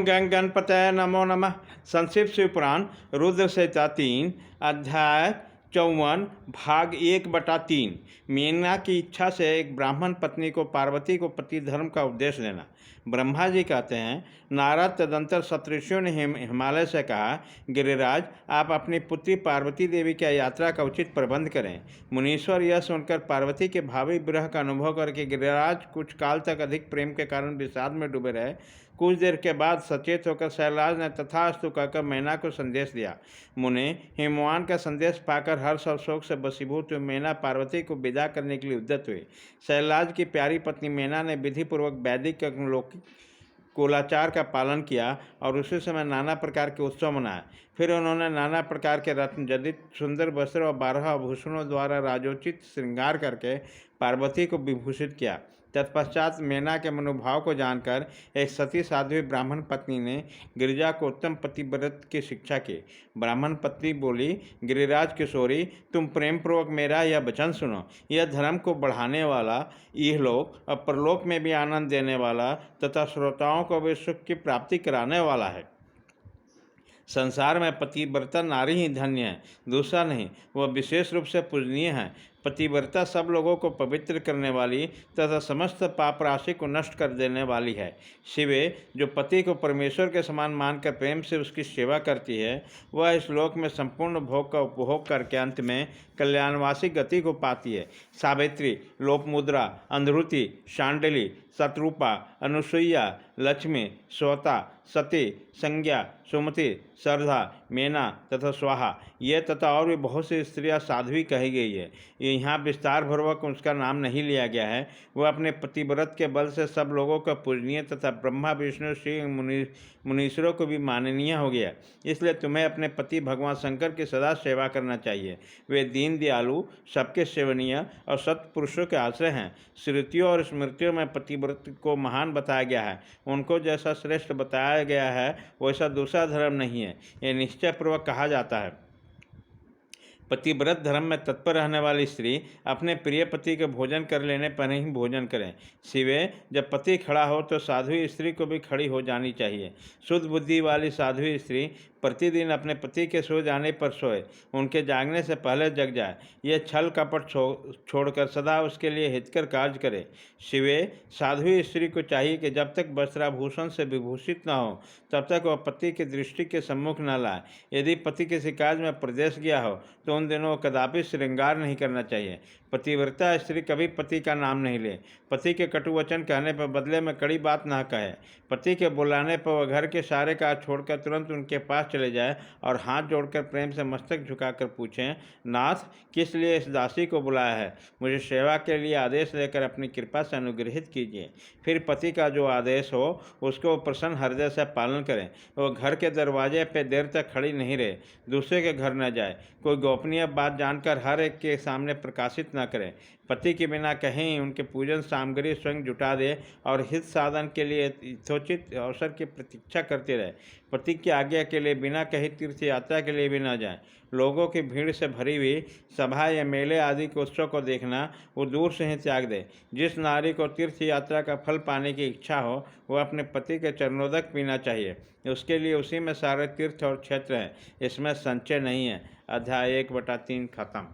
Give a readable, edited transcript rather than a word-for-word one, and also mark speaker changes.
Speaker 1: ओम गंग गणपतये नमो नमः। संक्षिप्त शिव पुराण रुद्र संहिता 3 अध्याय 54 भाग 1/3। मीना की इच्छा से एक ब्राह्मण पत्नी को पार्वती को पति धर्म का उपदेश देना। ब्रह्मा जी कहते हैं, नारद तदंतर सप्तऋषियों ने हिमालय से कहा, गिरिराज आप अपनी पुत्री पार्वती देवी की यात्रा का उचित प्रबंध करें। मुनीश्वर यह सुनकर पार्वती के भावी विरह का अनुभव करके गिरिराज कुछ काल तक अधिक प्रेम के कारण विषाद में डूबे रहे। कुछ देर के बाद सचेत होकर शैलराज ने तथास्तु कहकर मैना को संदेश दिया। मुने हिमवान का संदेश पाकर हर्ष और शोक से बसीभूत हुए मैना पार्वती को विदा करने के लिए उद्यत हुई। शैलराज की प्यारी पत्नी मैना ने विधिपूर्वक वैदिक लौकिक कुलाचार का पालन किया और उसी समय नाना प्रकार के उत्सव मनाए। फिर उन्होंने नाना प्रकार के रत्न जडित सुंदर वस्त्र और 12 आभूषणों द्वारा राजोचित श्रृंगार करके पार्वती को विभूषित किया। तत्पश्चात मैना के मनोभाव को जानकर एक सती साध्वी ब्राह्मण पत्नी ने गिरिजा को उत्तम पतिव्रत की शिक्षा की। ब्राह्मण पत्नी बोली, गिरिराज किशोरी, तुम प्रेम पूर्वक मेरा यह वचन सुनो। यह धर्म को बढ़ाने वाला, इहलोक और परलोक में भी आनंद देने वाला तथा श्रोताओं को भी सुख की प्राप्ति कराने वाला है। संसार में पतिव्रता नारी ही धन्य है, दूसरा नहीं। वह विशेष रूप से पूजनीय है। पतिव्रता सब लोगों को पवित्र करने वाली तथा समस्त पाप राशि को नष्ट कर देने वाली है। शिवे, जो पति को परमेश्वर के समान मानकर प्रेम से उसकी सेवा करती है, वह इस लोक में संपूर्ण भोग का उपभोग करके अंत में कल्याणवासी गति को पाती है। सावित्री, लोपमुद्रा, अंधरुति, शांडली, शत्रुपा, अनुसुईया, लक्ष्मी, स्वता, सती, संज्ञा, सुमति, श्रद्धा, मेना तथा स्वाहा, ये तथा और भी बहुत सी स्त्रियां साध्वी कही गई है। यहाँ विस्तार पूर्वक उसका नाम नहीं लिया गया है। वह अपने पतिव्रत के बल से सब लोगों का पूजनीय तथा ब्रह्मा विष्णु श्री मुनीश्वरों को भी माननीय हो गया। इसलिए तुम्हें अपने पति भगवान शंकर की सदा सेवा करना चाहिए। वे दीन दयालु, सबके सेवनीय और सत्पुरुषों के आश्रय हैं। श्रुतियों और स्मृतियों में पतिव्रत को महान बताया गया है। उनको जैसा श्रेष्ठ बताया गया है वैसा दूसरा धर्म नहीं है, यह निश्चय पूर्वक कहा जाता है। पतिव्रत धर्म में तत्पर रहने वाली स्त्री अपने प्रिय पति के भोजन कर लेने पर ही भोजन करें। सिवे, जब पति खड़ा हो तो साध्वी स्त्री को भी खड़ी हो जानी चाहिए। शुद्ध बुद्धि वाली साध्वी स्त्री प्रतिदिन अपने पति के सो जाने पर सोए, उनके जागने से पहले जग जाए। यह छल कपट छोड़कर सदा उसके लिए हितकर कार्य करे। शिवे, साध्वी स्त्री को चाहिए कि जब तक वस्त्राभूषण से विभूषित न हो तब तक वह पति की दृष्टि के सम्मुख न लाए। यदि पति किसी कार्य में प्रदेश गया हो तो उन दिनों कदापि श्रृंगार नहीं करना चाहिए। पतिव्रता स्त्री कभी पति का नाम नहीं ले। पति के कटु वचन कहने पर बदले में कड़ी बात न कहे। पति के बुलाने पर वह घर के सारे कार्य छोड़कर तुरंत उनके पास चले जाए और हाथ जोड़कर प्रेम से मस्तक झुकाकर पूछें, नाथ, किस लिए इस दासी को बुलाया है? मुझे सेवा के लिए आदेश देकर अपनी कृपा से अनुग्रहित कीजिए। फिर पति का जो आदेश हो उसको प्रसन्न हृदय से पालन करें। वह घर के दरवाजे पर देर तक खड़ी नहीं रहे, दूसरे के घर न जाए, कोई गोपनीय बात जानकर हर एक के सामने प्रकाशित न करें। पति के बिना कहीं उनके पूजन सामग्री स्वयं जुटा दे और हित साधन के लिए यथोचित अवसर की प्रतीक्षा करते रहे। पति की आज्ञा के लिए बिना कहीं तीर्थ यात्रा के लिए भी न जाएं। लोगों की भीड़ से भरी हुई सभा या मेले आदि के उत्सव को देखना वो दूर से ही त्याग दे। जिस नारी को तीर्थ यात्रा का फल पाने की इच्छा हो वह अपने पति के चरणोदक पीना चाहिए। उसके लिए उसी में सारे तीर्थ और क्षेत्र हैं, इसमें संचय नहीं है। अध्याय 1/3 खत्म।